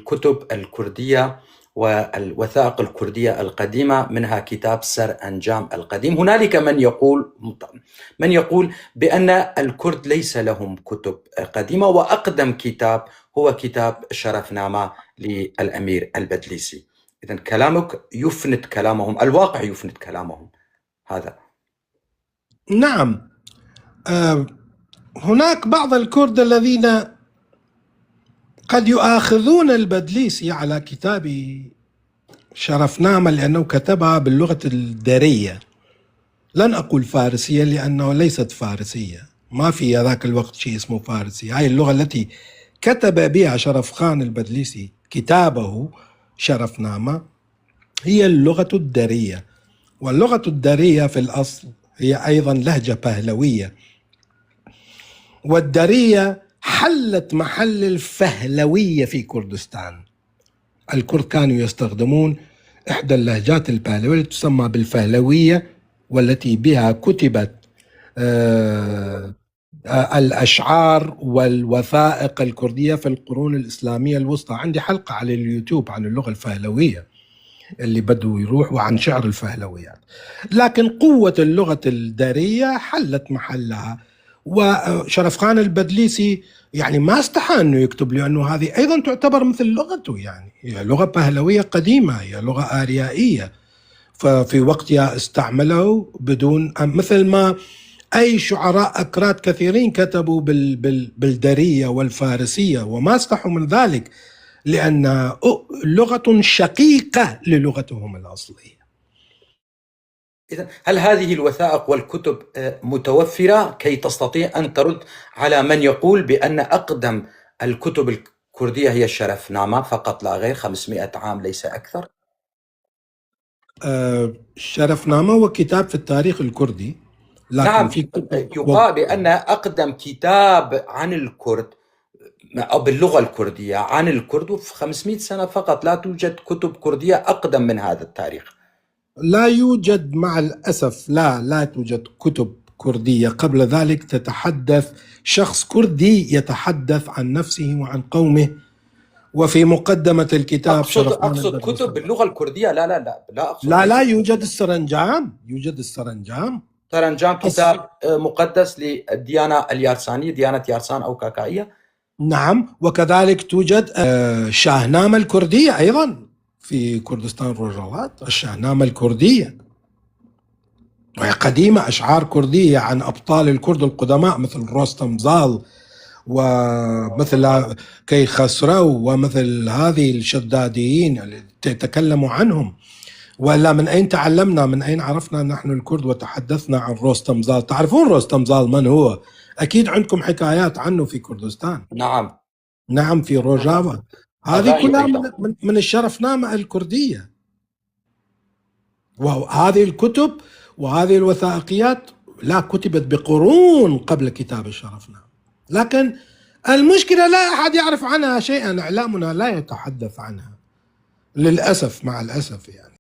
الكتب الكردية والوثائق الكردية القديمة، منها كتاب سر أنجام القديم. هنالك من يقول بأن الكرد ليس لهم كتب قديمة، وأقدم كتاب هو كتاب شرفنامة للأمير البدليسي. إذن كلامك يفند كلامهم، الواقع يفند كلامهم هذا. نعم، هناك بعض الكرد الذين قد يؤاخذون البدليسي على كتاب شرفنامة لأنه كتبها باللغة الدارية، لن أقول فارسية لأنه ليست فارسية، ما في ذاك الوقت شيء اسمه فارسي. هاي اللغة التي كتب بها شرف خان البدليسي كتابه شرفنامة هي اللغة الدارية، واللغة الدارية في الأصل هي أيضا لهجة بهلوية، والدارية حلت محل الفهلوية في كردستان. الكرد كانوا يستخدمون إحدى اللهجات البهلوية تسمى بالفهلوية، والتي بها كتبت الأشعار والوثائق الكردية في القرون الإسلامية الوسطى. عندي حلقة على اليوتيوب عن اللغة الفهلوية اللي بدوا يروح، وعن شعر الفهلويات. لكن قوة اللغة الدارية حلت محلها، وشرف خان البدليسي يعني ما استحى أنه يكتب، لأنه هذه أيضا تعتبر مثل لغته، يعني هي لغة بهلوية قديمة، هي لغة آريائية، ففي وقتها استعمله بدون، مثل ما أي شعراء أكراد كثيرين كتبوا بالدارية والفارسية وما استحوا من ذلك، لأن لغة شقيقة للغتهم الأصلية. إذن هل هذه الوثائق والكتب متوفرة كي تستطيع أن ترد على من يقول بأن أقدم الكتب الكردية هي الشرفنامة فقط لا غير، 500 عام ليس أكثر؟ الشرفنامة هو كتاب في التاريخ الكردي، لكن نعم، في يقال بأن أقدم كتاب عن الكرد أو باللغة الكردية عن الكرد في 500 سنة فقط. لا توجد كتب كردية أقدم من هذا التاريخ. لا يوجد، مع الأسف لا توجد كتب كردية قبل ذلك تتحدث، شخص كردي يتحدث عن نفسه وعن قومه. وفي مقدمة الكتاب أقصد كتب باللغة الكردية. لا أقصد لا يوجد السرنجام، السرنجام كتاب مقدس للديانة اليارسانية، ديانة يارسان أو كاكائية. نعم، وكذلك توجد شاهنامة الكردية أيضا في كردستان روجاوات، الشاهنامة الكردية وهي قديمة، أشعار كردية عن أبطال الكرد القدماء مثل رستم زال ومثل كي خسرو ومثل هذه الشداديين اللي تتكلموا عنهم. ولا من أين تعلمنا، من أين عرفنا نحن الكرد وتحدثنا عن رستم زال؟ تعرفون رستم زال من هو؟ أكيد عندكم حكايات عنه في كردستان. نعم في روجاوا. هذه كلها من الشرفنامة الكردية، وهذه الكتب وهذه الوثائقيات لا كتبت بقرون قبل كتاب الشرفنامة، لكن المشكلة لا أحد يعرف عنها شيئا، إعلامنا لا يتحدث عنها للأسف، مع الأسف يعني.